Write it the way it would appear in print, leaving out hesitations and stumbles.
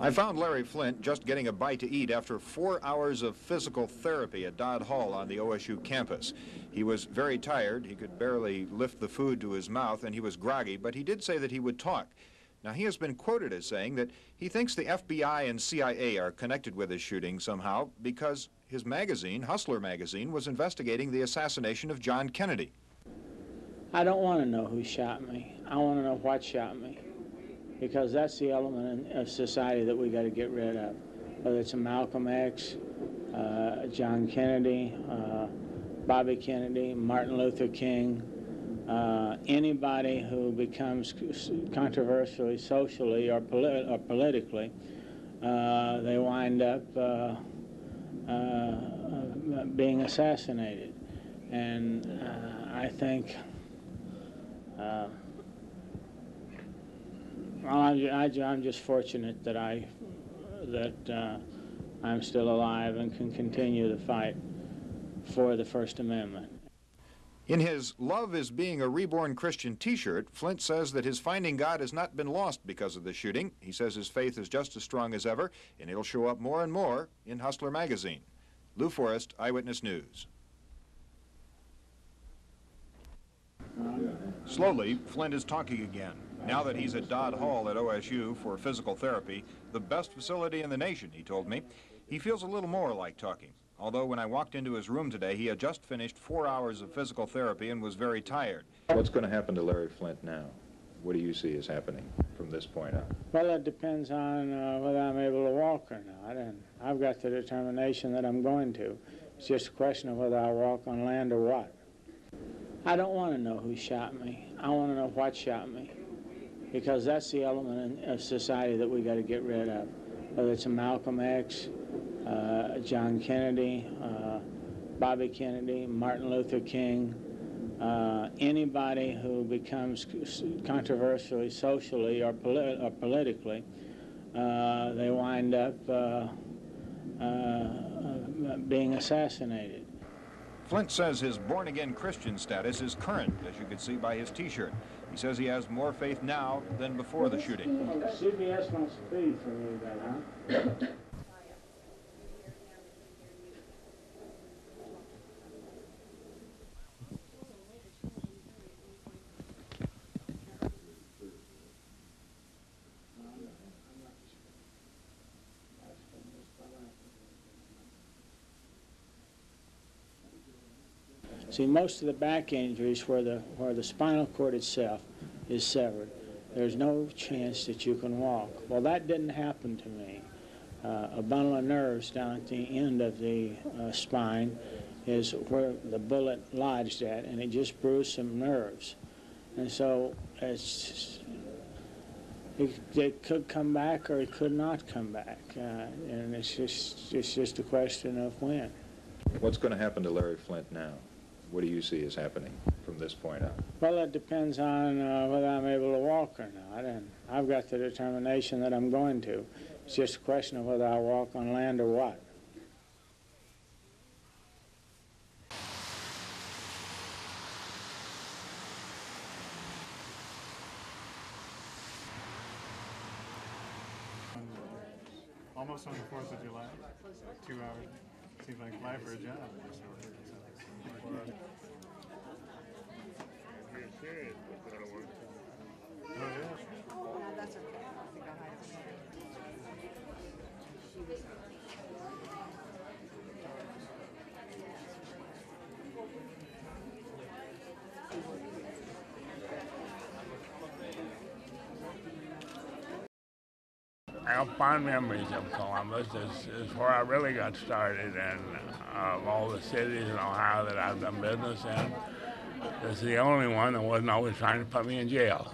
I found Larry Flynt just getting a bite to eat after 4 hours of physical therapy at Dodd Hall on the OSU campus. He was very tired. He could barely lift the food to his mouth, and he was groggy, but he did say that he would talk. Now, he has been quoted as saying that he thinks the FBI and CIA are connected with his shooting somehow because his magazine, Hustler magazine, was investigating the assassination of John Kennedy. I don't want to know who shot me. I want to know what shot me, because that's the element of society that we got to get rid of. Whether it's a Malcolm X, John Kennedy, Bobby Kennedy, Martin Luther King, anybody who becomes controversially, socially, or politically, they wind up being assassinated. And I think I'm just fortunate that I'm still alive and can continue the fight for the First Amendment. In his Love is Being a Reborn Christian t-shirt, Flynt says that his finding God has not been lost because of the shooting. He says his faith is just as strong as ever, and it'll show up more and more in Hustler magazine. Lou Forrest, Eyewitness News. Slowly, Flynt is talking again. Now that he's at Dodd Hall at OSU for physical therapy, the best facility in the nation, he told me, he feels a little more like talking. Although when I walked into his room today, he had just finished 4 hours of physical therapy and was very tired. What's going to happen to Larry Flynt now? What do you see is happening from this point on? Well, it depends on whether I'm able to walk or not. And I've got the determination that I'm going to. It's just a question of whether I walk on land or what. I don't want to know who shot me. I want to know what shot me, because that's the element of society that we got to get rid of. Whether it's a Malcolm X, John Kennedy, Bobby Kennedy, Martin Luther King, anybody who becomes controversially, socially, or politically, they wind up being assassanated. Flynt says his born-again Christian status is current, as you can see by his t-shirt. He says he has more faith now than before the shooting. CBS wants to feed from you then, huh? See, most of the back injuries where the spinal cord itself is severed, there's no chance that you can walk. Well, that didn't happen to me. A bundle of nerves down at the end of the spine is where the bullet lodged at, and it just bruised some nerves. And so it could come back or it could not come back, and it's just a question of when. What's going to happen to Larry Flynt now? What do you see is happening from this point on? Well, it depends on whether I'm able to walk or not. And I've got the determination that I'm going to. It's just a question of whether I walk on land or what. Almost on the 4th of July. 2 hours. Seems like life for a job. You're serious, but I don't want to. Oh, yeah. No, that's okay. I think I'll hide it. I have fond memories of Columbus. It's where I really got started, and of all the cities in Ohio that I've done business in, it's the only one that wasn't always trying to put me in jail.